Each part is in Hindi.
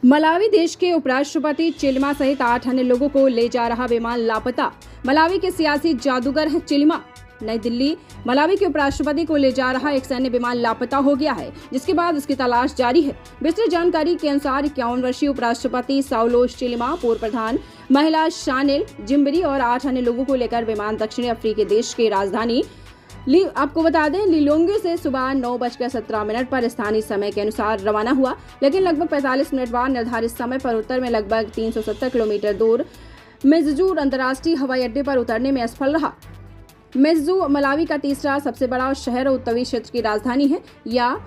मलावी देश के उपराष्ट्रपति चिलिमा सहित 8 अन्य लोगों को ले जा रहा विमान लापता। मलावी के सियासी जादूगर है चिलिमा। नई दिल्ली। मलावी के उपराष्ट्रपति को ले जा रहा एक सैन्य विमान लापता हो गया है, जिसके बाद उसकी तलाश जारी है। विस्तृत जानकारी के अनुसार 51 वर्षीय उपराष्ट्रपति साउलोस चिलिमा, पूर्व प्रधान महिला शानेल जिम्बरी और 8 अन्य लोगों को लेकर विमान दक्षिणी अफ्रीकी देश की राजधानी आपको बता दें लिलोंगे से सुबह 9:17 पर स्थानीय समय के अनुसार रवाना हुआ, लेकिन लगभग 45 मिनट बाद निर्धारित समय पर उत्तर में लगभग 370 किलोमीटर दूर मेज़जू अंतर्राष्ट्रीय हवाई अड्डे पर उतरने में असफल रहा। मेज़जू मलावी का तीसरा सबसे बड़ा शहर और उत्तरी क्षेत्र की राजधानी है। या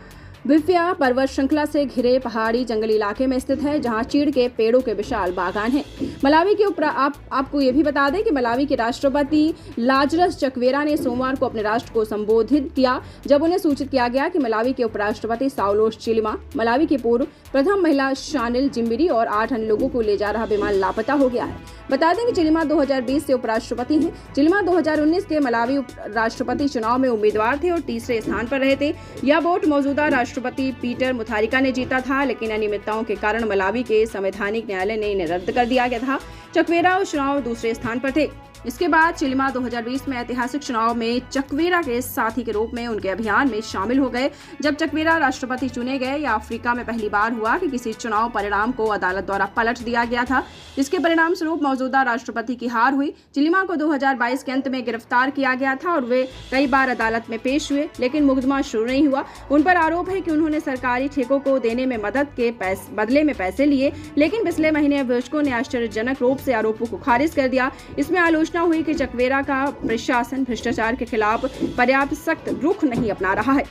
विफिया पर्वत श्रृंखला से घिरे पहाड़ी जंगली इलाके में स्थित है, जहां चीड़ के पेड़ों के विशाल बागान हैं। मलावी के आपको ये भी बता दें कि मलावी के राष्ट्रपति लाजरस चकवेरा ने सोमवार को अपने राष्ट्र को संबोधित किया, जब उन्हें सूचित किया गया कि मलावी के उपराष्ट्रपति साउलोस चिलिमा, मलावी की पूर्व प्रथम महिला शानेल जिम्बरी और 8 अन्य लोगों को ले जा रहा विमान लापता हो गया है। बता दें कि चिलिमा 2020 से उपराष्ट्रपति हैं। चिलिमा 2019 के मलावी राष्ट्रपति चुनाव में उम्मीदवार थे और तीसरे स्थान पर रहे थे। यह वोट मौजूदा राष्ट्रपति पीटर मुथारिका ने जीता था, लेकिन अनियमितताओं के कारण मलावी के संवैधानिक न्यायालय ने इन्हें रद्द कर दिया गया था। चकवेरा उस चुनाव दूसरे स्थान पर थे। इसके बाद चिलिमा 2020 में ऐतिहासिक चुनाव में चकवेरा के साथी के रूप में उनके अभियान में शामिल हो गए। जब चकवेरा राष्ट्रपति चुने गए, यह अफ्रीका में पहली बार हुआ कि किसी चुनाव परिणाम को अदालत द्वारा पलट दिया गया था, जिसके परिणाम स्वरूप मौजूदा राष्ट्रपति की हार हुई। चिलिमा को 2022 के अंत में गिरफ्तार किया गया था और वे कई बार अदालत में पेश हुए, लेकिन मुकदमा शुरू नहीं हुआ। उन पर आरोप है कि उन्होंने सरकारी ठेकों को देने में मदद के बदले में पैसे लिए, लेकिन पिछले महीने अभियोजकों ने आश्चर्यजनक रूप से आरोपों को खारिज कर दिया। इसमें आलोचना हुई कि चकवेरा का प्रशासन भ्रष्टाचार के खिलाफ पर्याप्त सख्त रुख नहीं अपना रहा है।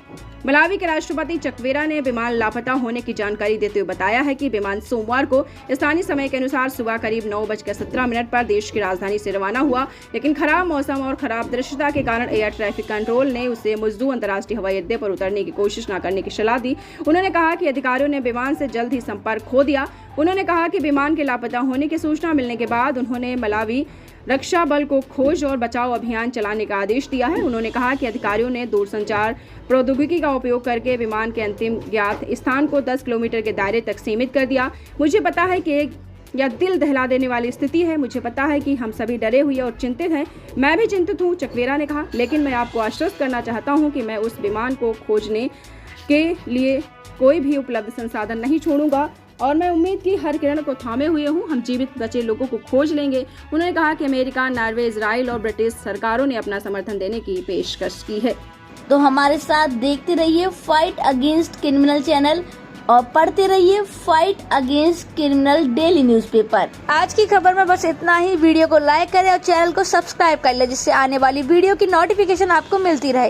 मलावी के राष्ट्रपति चकवेरा ने विमान लापता होने की जानकारी देते हुए बताया है कि विमान सोमवार को स्थानीय समय के अनुसार सुबह करीब 9:17 पर देश की राजधानी से रवाना हुआ, लेकिन खराब मौसम और खराब दृश्यता के कारण एयर ट्रैफिक कंट्रोल ने उसे मेज़जू अंतर्राष्ट्रीय हवाई अड्डे पर उतरने की कोशिश न करने की सलाह दी। उन्होंने कहा कि अधिकारियों ने विमान से जल्द ही संपर्क खो दिया। उन्होंने कहा कि विमान के लापता होने की सूचना मिलने के बाद उन्होंने मलावी रक्षा बल को खोज और बचाव अभियान चलाने का आदेश दिया है। उन्होंने कहा कि अधिकारियों ने दूरसंचार प्रौद्योगिकी का उपयोग करके विमान के अंतिम ज्ञात स्थान को 10 किलोमीटर के दायरे तक सीमित कर दिया। मुझे पता है कि यह दिल दहला देने वाली स्थिति है। मुझे पता है कि हम सभी डरे हुए और चिंतित हैं। मैं भी चिंतित हूं, चकवेरा ने कहा, लेकिन मैं आपको आश्वस्त करना चाहता हूं कि मैं उस विमान को खोजने के लिए कोई भी उपलब्ध संसाधन नहीं छोड़ूंगा और मैं उम्मीद की हर किरण को थामे हुए हूँ। हम जीवित बचे लोगों को खोज लेंगे। उन्होंने कहा कि अमेरिका, नॉर्वे, इजराइल और ब्रिटिश सरकारों ने अपना समर्थन देने की पेशकश की है। तो हमारे साथ देखते रहिए फाइट अगेंस्ट क्रिमिनल चैनल और पढ़ते रहिए fight against criminal daily newspaper. आज की खबर में बस इतना ही। वीडियो को लाइक करें और चैनल को सब्सक्राइब कर ले, जिससे आने वाली वीडियो की नोटिफिकेशन आपको मिलती रहे।